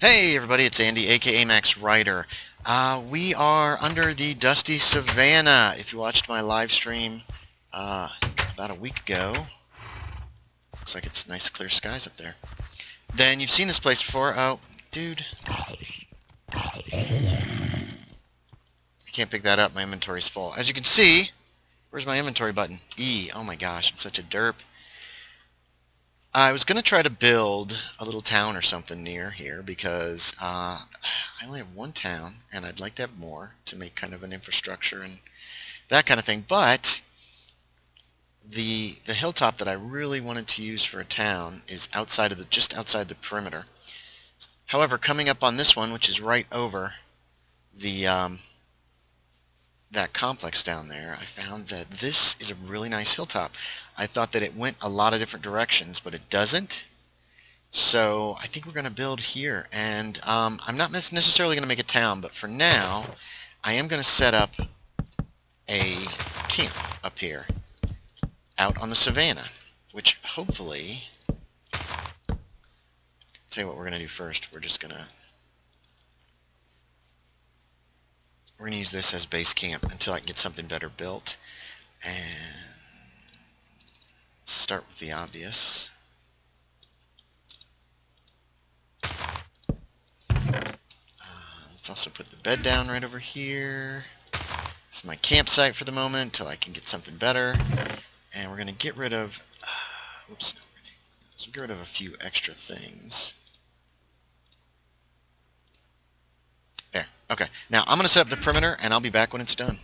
Hey everybody, it's Andy, aka Max Writer. We are under the Dusty Savanna. If you watched my live stream about a week ago, looks like it's nice clear skies up there. Then you've seen this place before. Oh, dude. I can't pick that up, my inventory's full. As you can see, where's my inventory button? E. Oh my gosh, I'm such a derp. I was going to try to build a little town or something near here because I only have one town and I'd like to have more to make kind of an infrastructure and that kind of thing. But the hilltop that I really wanted to use for a town is outside of just outside the perimeter. However, coming up on this one, which is right over the that complex down there, I found that this is a really nice hilltop. I thought that it went a lot of different directions, but it doesn't. So I think we're going to build here, and I'm not necessarily going to make a town, but for now I am going to set up a camp up here out on the savannah, which hopefully, tell you what we're going to do first. We're going to use this as base camp until I can get something better built, and let's start with the obvious. Let's also put the bed down right over here. This is my campsite for the moment until I can get something better. And we're going to get rid of, oops, let's get rid of a few extra things. There, okay. Now I'm going to set up the perimeter and I'll be back when it's done.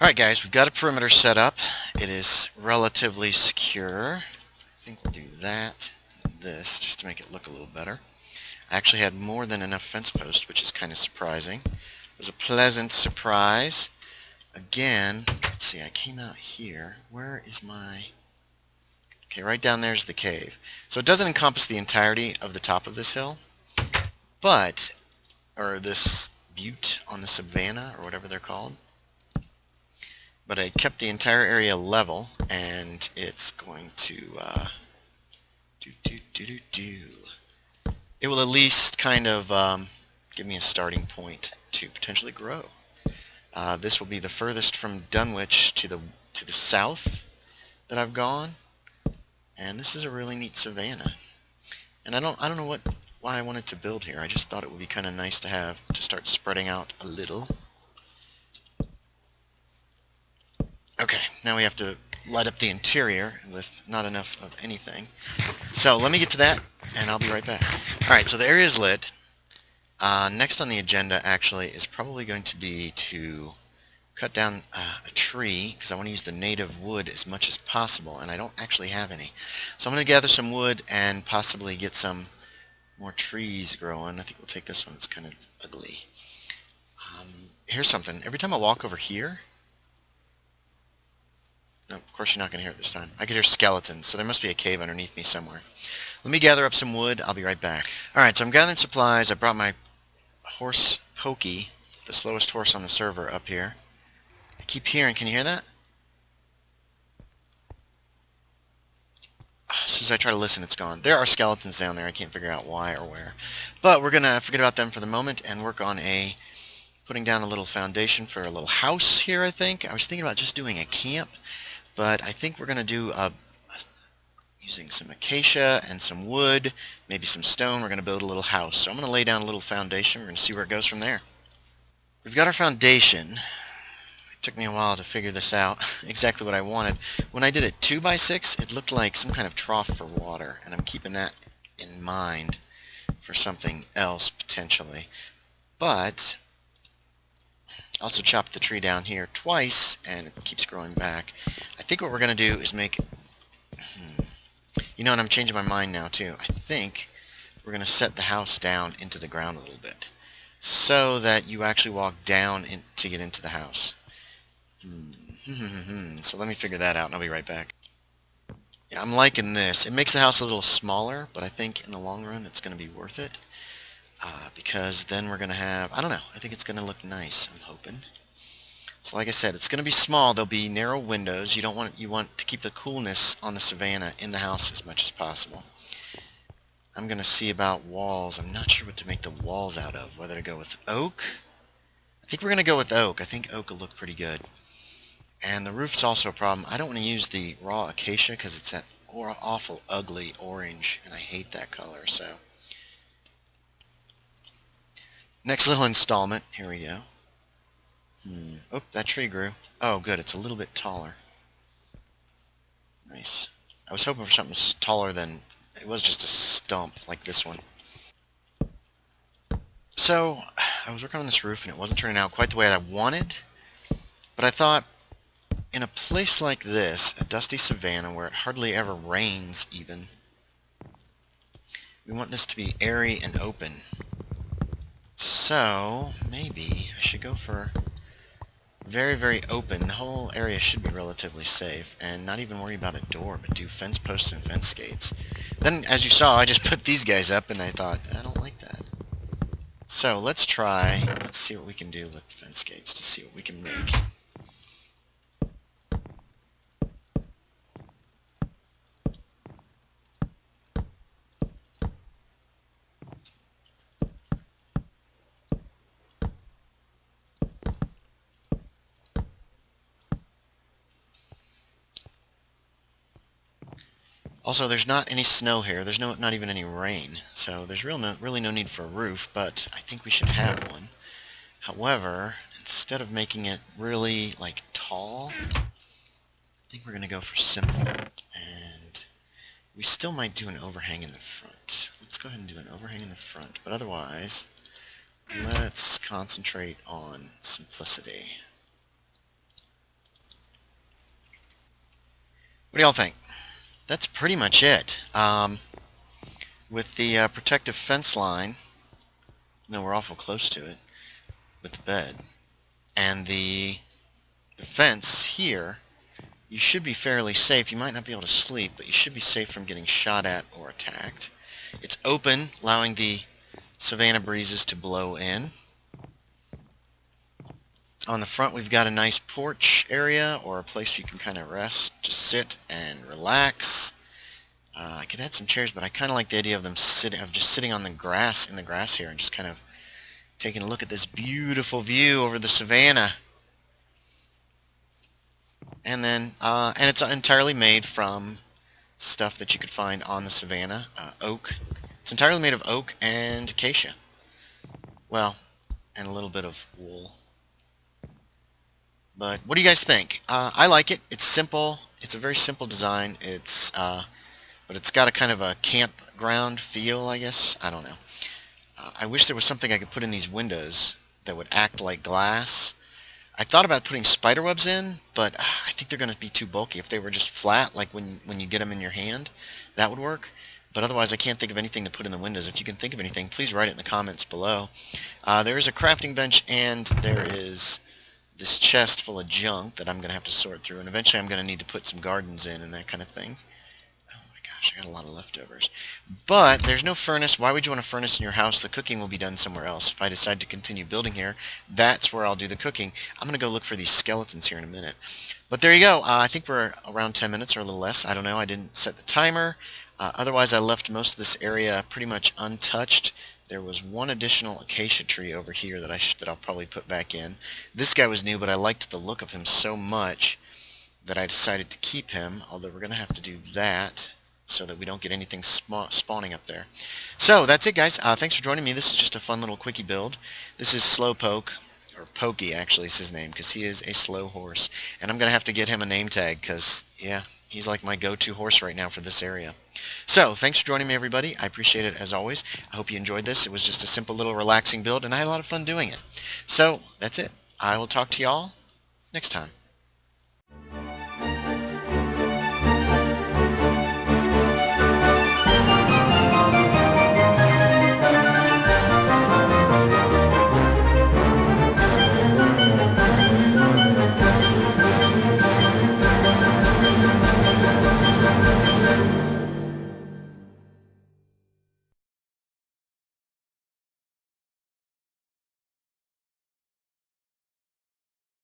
Alright guys, we've got a perimeter set up. It is relatively secure. I think we'll do that and this just to make it look a little better. I actually had more than enough fence posts, which is kind of surprising. It was a pleasant surprise. Again, let's see, I came out here. Where is my... Okay, right down there's the cave. So it doesn't encompass the entirety of the top of this hill, but, or this butte on the savannah, or whatever they're called. But I kept the entire area level, and it's going to, it will at least kind of give me a starting point to potentially grow. This will be the furthest from Dunwich to the south that I've gone, and this is a really neat savannah. And I don't know why I wanted to build here. I just thought it would be kind of nice to have to start spreading out a little. Okay, now we have to light up the interior with not enough of anything. So let me get to that, and I'll be right back. Alright, so the area is lit. Next on the agenda, actually, is probably going to be to cut down a tree, because I want to use the native wood as much as possible, and I don't actually have any. So I'm going to gather some wood and possibly get some more trees growing. I think we'll take this one. It's kind of ugly. Here's something. Every time I walk over here... No, of course you're not going to hear it this time. I could hear skeletons, so there must be a cave underneath me somewhere. Let me gather up some wood. I'll be right back. Alright, so I'm gathering supplies. I brought my horse, Pokey, the slowest horse on the server, up here. I keep hearing, can you hear that? As soon as I try to listen, it's gone. There are skeletons down there. I can't figure out why or where. But we're going to forget about them for the moment and work on putting down a little foundation for a little house here, I think. I was thinking about just doing a camp, but I think we're going to do using some acacia and some wood, maybe some stone. We're going to build a little house. So I'm going to lay down a little foundation. We're going to see where it goes from there. We've got our foundation. It took me a while to figure this out, exactly what I wanted. When I did it 2x6, it looked like some kind of trough for water, and I'm keeping that in mind for something else, potentially. But also chopped the tree down here twice, and it keeps growing back. I think what we're going to do is make... You know, and I'm changing my mind now, too. I think we're going to set the house down into the ground a little bit, so that you actually walk down to get into the house. So let me figure that out, and I'll be right back. Yeah, I'm liking this. It makes the house a little smaller, but I think in the long run it's going to be worth it. Because then we're going to have, I don't know, I think it's going to look nice, I'm hoping. So like I said, it's going to be small. There'll be narrow windows. You want to keep the coolness on the savannah in the house as much as possible. I'm going to see about walls. I'm not sure what to make the walls out of. Whether to go with oak. I think we're going to go with oak. I think oak will look pretty good. And the roof's also a problem. I don't want to use the raw acacia because it's that awful ugly orange, and I hate that color. So, next little installment. Here we go. Oh, that tree grew. Oh, good. It's a little bit taller. Nice. I was hoping for something taller than... It was just a stump like this one. So, I was working on this roof and it wasn't turning out quite the way I wanted. But I thought, in a place like this, a Dusty Savanna, where it hardly ever rains even, we want this to be airy and open. So, maybe I should go for very, very open. The whole area should be relatively safe, and not even worry about a door, but do fence posts and fence gates. Then, as you saw, I just put these guys up, and I thought, I don't like that. So, let's see what we can do with fence gates to see what we can make. Also, there's not any snow here. There's not even any rain. So there's really no need for a roof, but I think we should have one. However, instead of making it really, like, tall, I think we're going to go for simple. And we still might do an overhang in the front. Let's go ahead and do an overhang in the front. But otherwise, let's concentrate on simplicity. What do y'all think? That's pretty much it. With the protective fence line, no, we're awful close to it with the bed, and the fence here, you should be fairly safe. You might not be able to sleep, but you should be safe from getting shot at or attacked. It's open, allowing the savanna breezes to blow in. On the front, we've got a nice porch area, or a place you can kind of rest, just sit and relax. I could add some chairs, but I kind of like the idea of them just sitting on the grass, in the grass here, and just kind of taking a look at this beautiful view over the savanna. And then, and it's entirely made from stuff that you could find on the savanna, oak. It's entirely made of oak and acacia. Well, and a little bit of wool. But what do you guys think? I like it. It's simple. It's a very simple design. But it's got a kind of a campground feel, I guess. I don't know. I wish there was something I could put in these windows that would act like glass. I thought about putting spider webs in, but I think they're going to be too bulky. If they were just flat, like when you get them in your hand, that would work. But otherwise, I can't think of anything to put in the windows. If you can think of anything, please write it in the comments below. There is a crafting bench, and there is this chest full of junk that I'm going to have to sort through, and eventually I'm going to need to put some gardens in and that kind of thing. Oh my gosh, I got a lot of leftovers. But there's no furnace. Why would you want a furnace in your house? The cooking will be done somewhere else. If I decide to continue building here, that's where I'll do the cooking. I'm going to go look for these skeletons here in a minute. But there you go. I think we're around 10 minutes or a little less. I don't know. I didn't set the timer. Otherwise, I left most of this area pretty much untouched. There was one additional acacia tree over here that I'll probably put back in. This guy was new, but I liked the look of him so much that I decided to keep him, although we're going to have to do that so that we don't get anything spawning up there. So, that's it, guys. Thanks for joining me. This is just a fun little quickie build. This is Slowpoke, or Pokey, actually, is his name, because he is a slow horse. And I'm going to have to get him a name tag, because, yeah, he's like my go-to horse right now for this area. So, thanks for joining me, everybody. I appreciate it, as always. I hope you enjoyed this. It was just a simple little relaxing build, and I had a lot of fun doing it. So, that's it. I will talk to y'all next time.